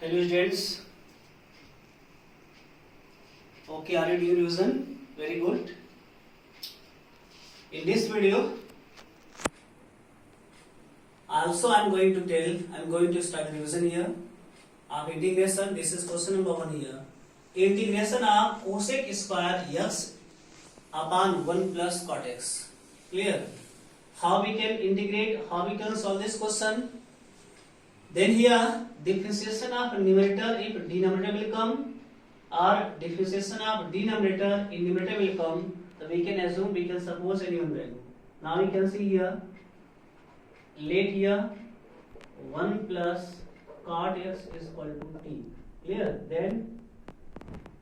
Hello students. Okay, are you doing revision? Very good. In this video, also I am going to start revision here of integration. This is question number 1 here. Integration of cosec square x upon 1 plus cot x. Clear? How we can integrate? How we can solve this question? Then here differentiation of numerator if denominator will come, or differentiation of denominator in numerator will come, so we can assume, we can suppose any one value. Now we can see here, let here 1 plus cot x is equal to t. Clear? Then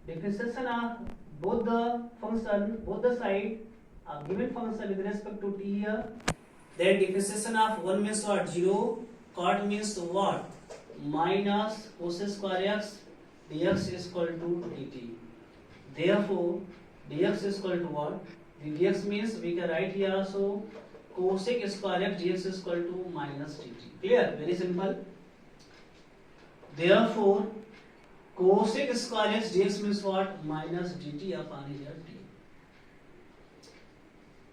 differentiation of both the function, both the side of given function with respect to t here. Then differentiation of 1 means what? 0. Cot means what? Minus cos square x dx is equal to dt. Therefore, dx is equal to what? The dx means we can write here also cosec square x dx is equal to minus dt. Clear? Very simple. Therefore, cosec square x dx means what? Minus dt upon here t.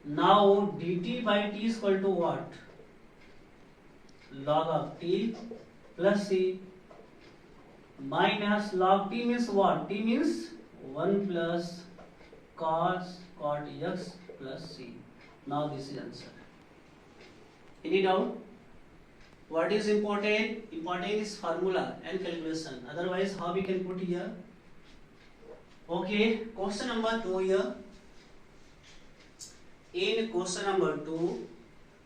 Now dt by t is equal to what? Log of t plus c minus log t means what? T means 1 plus cot x plus c. Now this is answer. Any doubt? What is important? Important is formula and calculation. Otherwise, how we can put here? Okay, question number 2 here. In question number 2,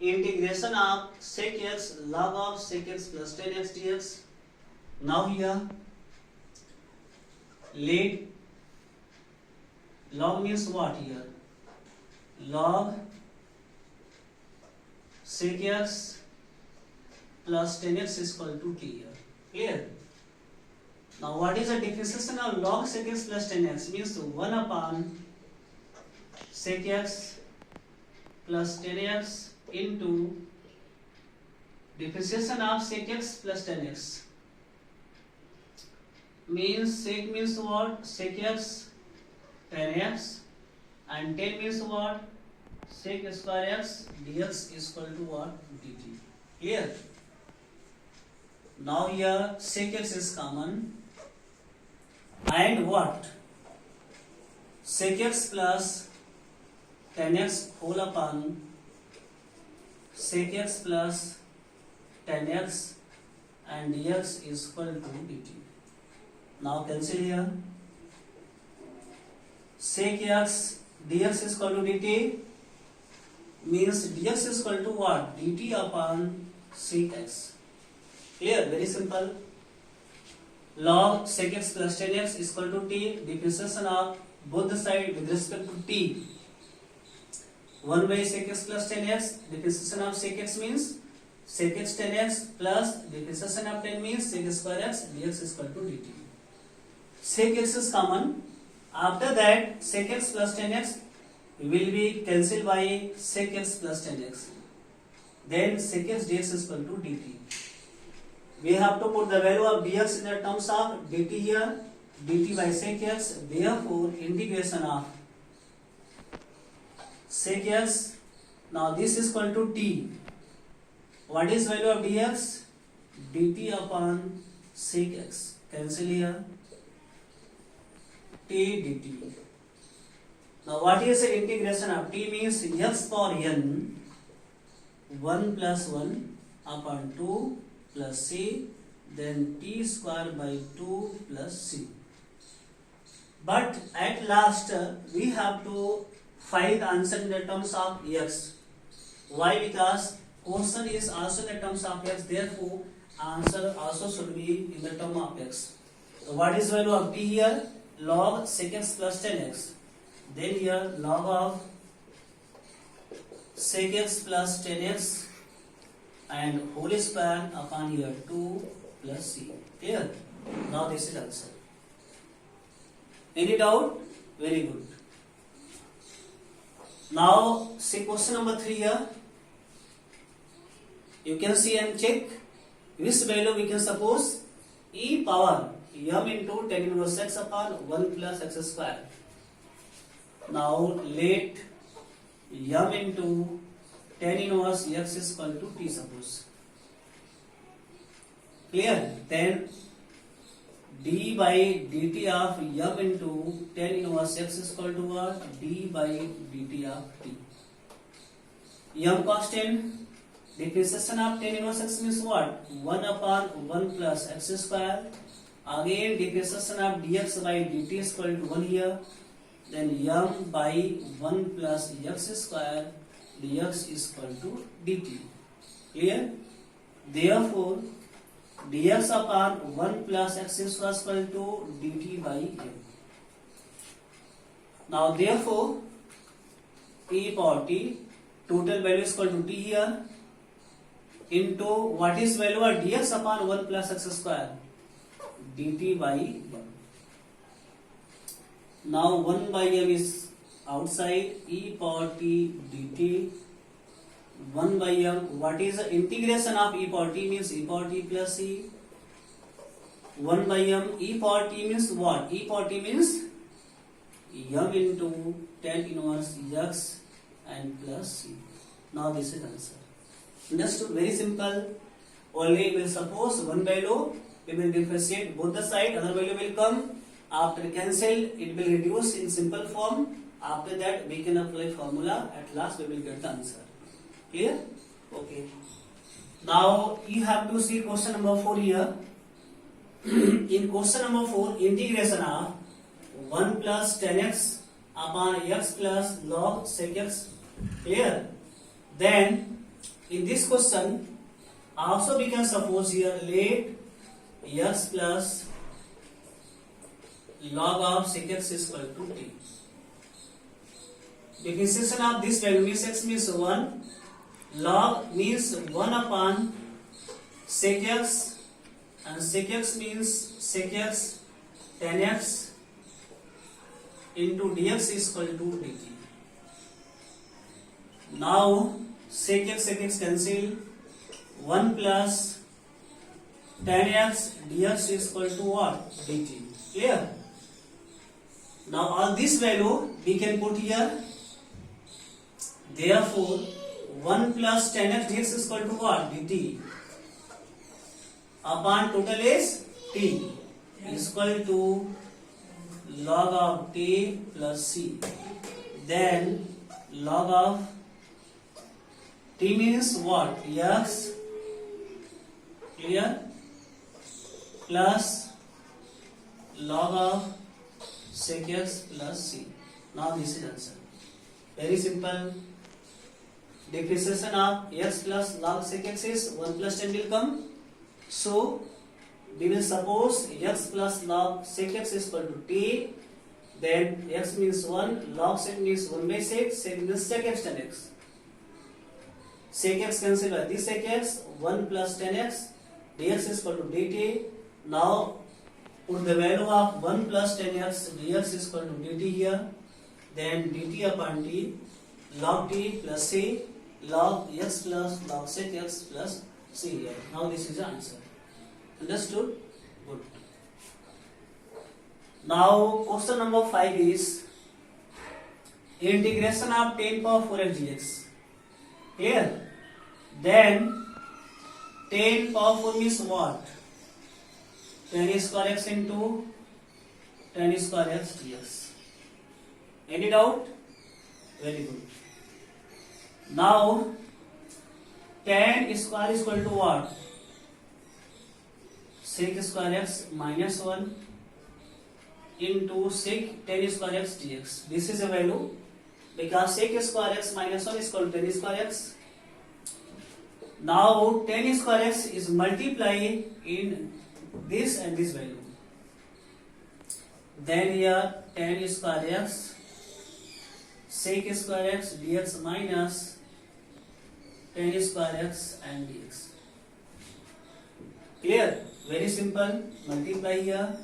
integration of sec x log of sec x plus 10x dx. Now here, let log means what here? Log sec x plus 10x is equal to t here. Clear? Now what is the differentiation of log sec x plus 10x? Means 1 upon sec x plus 10x into differentiation of sec x plus 10x. Means sec means what? Sec x 10x, and 10 means what? Sec square x dx is equal to what? dt. Clear? Now here sec x is common, and what? Sec x plus 10x whole upon sec x plus 10x and dx is equal to dt. Now cancel here. Sec x dx is equal to dt means dx is equal to what? Dt upon sec x. Clear? Very simple. Log sec x plus 10x is equal to t. Differentiation of both the side with respect to t. 1 by sec x plus 10x. Differentiation of sec x means sec x 10x plus differentiation of 10 means sec square x dx is equal to dt. Sec x is common. After that, sec x plus 10x will be cancelled by sec x plus 10x. Then sec x dx is equal to dt. We have to put the value of dx in the terms of dt here. Dt by sec x. Therefore, integration of sec x. Now this is equal to t. What is value of dx? dt upon sec x. Cancel here. T dt. Now what is the integration of t means x for n 1 plus 1 upon 2 plus c, then t square by 2 plus c. But at last we have to find the answer in the terms of x. Why? Because question is also in the terms of x, therefore answer also should be in the term of x. So what is value of t here? Log sec x plus 10x. Then here log of sec x plus 10x and whole square upon here 2 plus c. Clear? Now this is answer. Any doubt? Very good. Now see question number 3 here. You can see and check which value we can suppose e power m into tan inverse x upon 1 plus x square. Now let m into tan inverse x is equal to t, suppose. Clear? Then d by dt of m into tan inverse x is equal to what? d by dt of t. M constant. Depreciation of tan inverse x means what? 1 upon 1 plus x square. Again depreciation of dx by dt is equal to 1 here. Then m by 1 plus x square dx is equal to dt. Clear? Therefore dx upon 1 plus x square is equal to dt by m. Now therefore e power t, total value is equal to t here, into what is value of dx upon 1 plus x square, dt by m. Now 1 by m is outside, e power t dt 1 by m. What is the integration of e power t? Means e power t plus c 1 by m. E power t means what? E power t means m into tan inverse x and plus c. Now this is answer. Understood? Very simple. Only will suppose one value, we will differentiate both the side, other value will come. After cancel, it will reduce in simple form. After that, we can apply formula. At last, we will get the answer. Clear? Okay. Now, you have to see question number 4 here. In question number 4, integration of 1 plus tan x upon x plus log sec x. Clear? Then, in this question, also we can suppose here let x plus log of sec x is equal to t. Differentiation of this value means x means 1, log means 1 upon sec x, and sec x means sec x tan x into dx is equal to dt. Now sec x cancel, 1 plus tan x dx is equal to what? dt. Clear? Now all this value we can put here. Therefore 1 plus tan x dx is equal to what? dt. Upon total is t is equal to log of t plus c. Then log of t means what? X. Clear? Plus log of sec x plus c. Now this is answer. Very simple. Differentiation of x plus log sec x is 1 plus 10 will come. So we will suppose x plus log sec x is equal to t. Then x means 1, log sec means 1 by sec, sec means sec x tan x. Sec x cancel by this sec x, 1 plus tan x, dx is equal to dt. Now put the value of 1 plus tan x dx is equal to dt here. Then dt upon t, log t plus c, log x plus log sec x plus c here. Now this is the answer. Understood? Good. Now question number 5 is integration of tan power 4x dx. Clear? Then tan power 4 means what? Tan square x into tan square x dx. Any doubt? Very good. Now tan square is equal to what? Sec square x minus 1 into sec tan square x dx. This is a value because sec square x minus 1 is equal to tan square x. Now tan square x is multiplied in this and this value. Then here tan square x sec square x dx minus tan square x and dx. Clear? Very simple. Multiply here.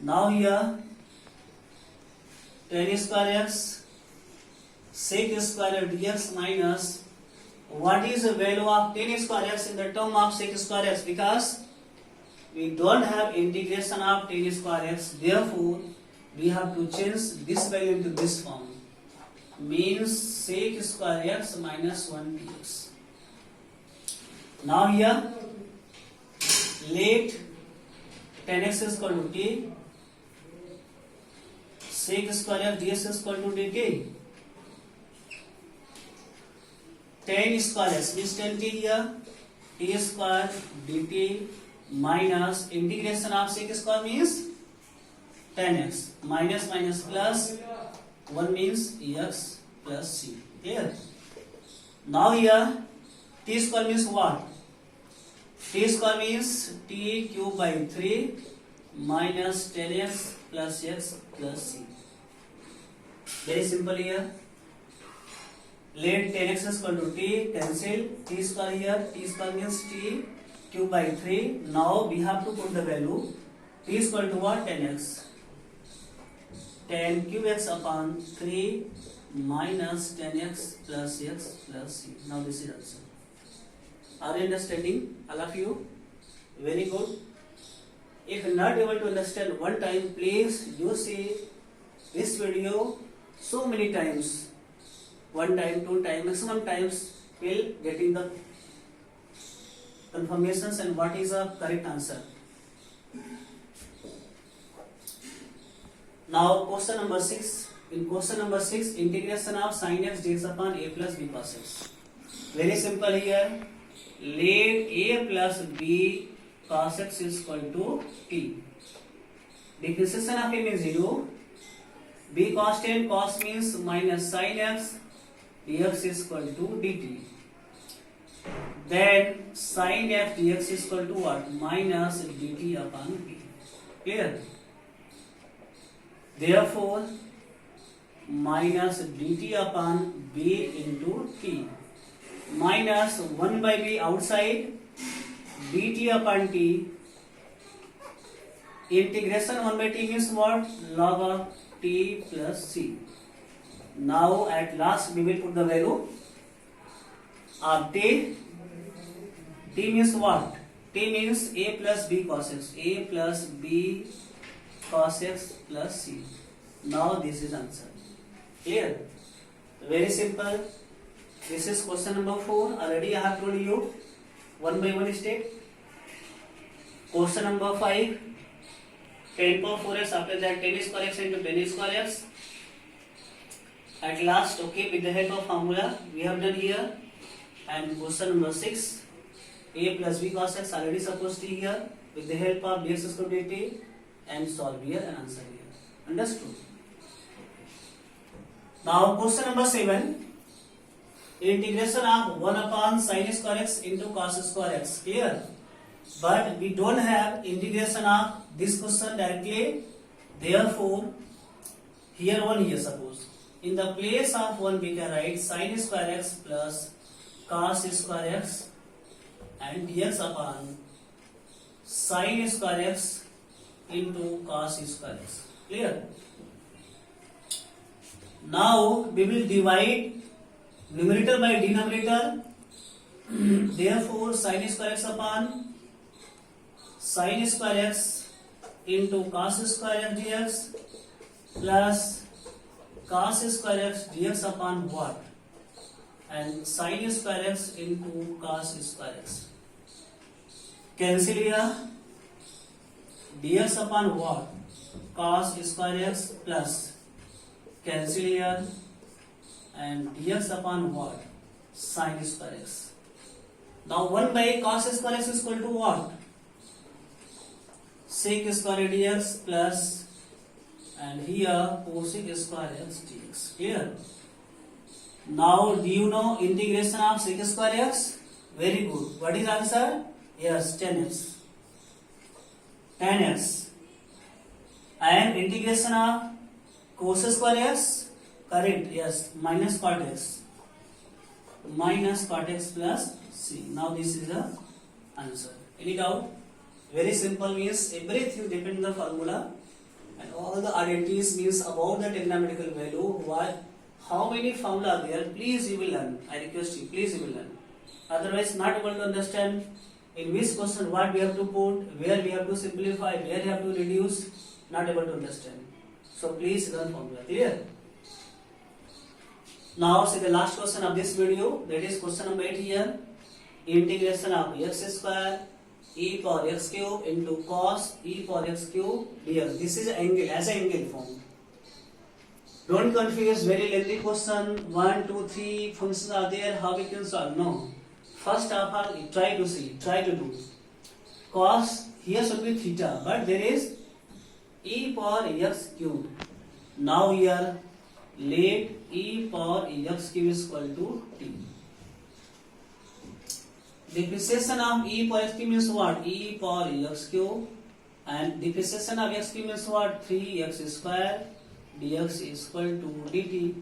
Now here tan square x sec square dx minus what is the value of tan square x in the term of sec square x, because we don't have integration of tan square x, therefore we have to change this value into this form, means sec square x minus 1 dx. Now here let tan x is equal to t, sec square x ds is equal to dt. Tan square x means tan t here, t square dt minus integration of sec square means tan x, minus minus plus 1 means x plus c. Clear? Now here t square means what? T square means t cube by 3 minus tan x plus c. Very simple here. Let tan x is equal to t, cancel t square here, t square means t cube by 3. Now we have to put the value t is equal to what? Tan x. Tan cube x upon 3 minus tan x plus c. Now this is answer. Are you understanding, all of you? Very good. If not able to understand one time, please you see this video so many times. One time, two times, maximum times till getting the confirmations and what is the correct answer. Now question number 6. In question number 6, integration of sin x dx upon a plus b cos x. Very simple here. Let a plus b cos x is equal to t. Differentiation of a means 0. B constant, cos means minus sin x, dx is equal to dt. Then sin f dx is equal to what? Minus dt upon b. Clear? Therefore, minus dt upon b into t. Minus 1 by b outside, dt upon t. Integration 1 by t means what? Log of t plus c. Now at last we will put the value of t. T means what? T means a plus b cos x. A plus b cos x plus c. Now this is answer. Clear? Very simple. This is question number 4. Already I have told you one by one step. Question number 5. Tan power 4x, after that tan square x into tan square x. At last, okay, with the help of formula we have done here. And question number 6. A plus b cos x already supposed to here with the help of dx square dt and solve here and answer here. Understood? Now question number 7. Integration of 1 upon sin square x into cos square x. Clear? But we don't have integration of this question directly. Therefore, here 1 here suppose. In the place of 1 we can write sin square x plus cos square x and dx upon sin square x into cos square x. Clear? Now we will divide numerator by denominator. Therefore, sin square x upon sin square x into cos square x dx plus cos square x dx upon what? And sin square x into cos square x. Cancel here. Dx upon what? Cos square x plus cancel here. And dx upon what? Sin square x. Now 1 by cos square x is equal to what? Sec square dx plus and here cosec square x dx. Clear? Now do you know integration of sec square x? Very good. What is answer? Yes, 10x. 10x. And integration of cos square x? Correct. Yes, minus cot x. Minus cot x plus c. Now this is the answer. Any doubt? Very simple, means everything depends on the formula and all the identities means about the trigonometrical value. What? How many formula are there? Please you will learn. I request you, please you will learn. Otherwise not able to understand. in which question what we have to put, where we have to simplify, where we have to reduce, not able to understand. So please learn formula. Clear? Now see the last question of this video, that is question number 8 here. Integration of x square e power x cube into cos e power x cube dx. This is angle, as an angle form. Don't confuse, very lengthy question. 1, 2, 3 functions are there. How we can solve? No. First of all, try to do. Cos here should be theta, but there is e power x cube. Now here let e power x cube is equal to t. Depreciation of e power x cube means what? E power x cube, and depreciation of x cube means what? 3x square dx is equal to dt.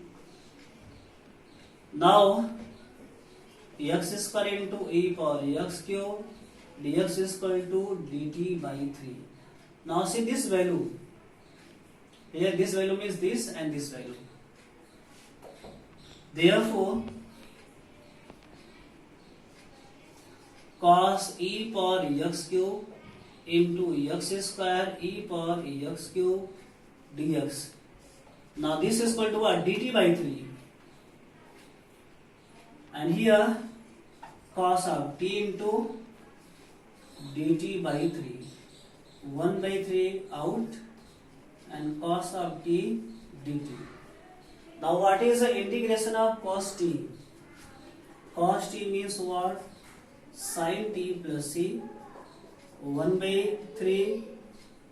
Now x square into e power x cube dx is equal to dt by 3. Now see this value. Here this value means this and this value. Therefore, cos e power x cube into x square e power x cube dx. Now this is equal to what? Dt by 3. And here cos of t into dt by 3. 1 by 3 out and cos of t dt. Now what is the integration of cos t? Cos t means what? Sin t plus c. 1 by 3.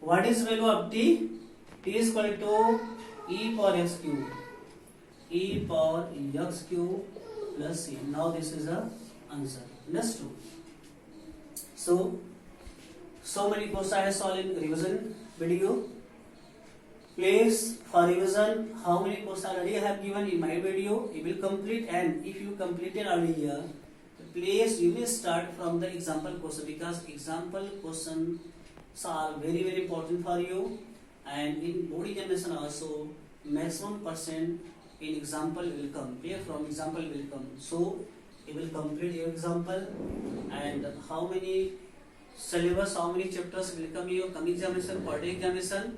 What is value of t? T is equal to e power x cube. E power x cube plus c. Now this is the answer. Understood? So many questions I have solved in revision video. Please, for revision, how many questions already I have given in my video, you will complete, and if you completed earlier, please you will start from the example question, because example questions are very important for you, and in board examination also maximum percent in example will come, from example will come. So you will complete your example, and how many syllabus, how many chapters will come your coming examination, per day examination.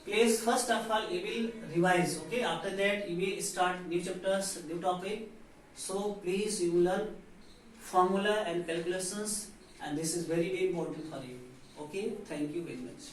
Please, first of all, you will revise, okay? After that, you will start new chapters, new topic. So, please, you will learn formula and calculations, and this is very important for you. Okay? Thank you very much.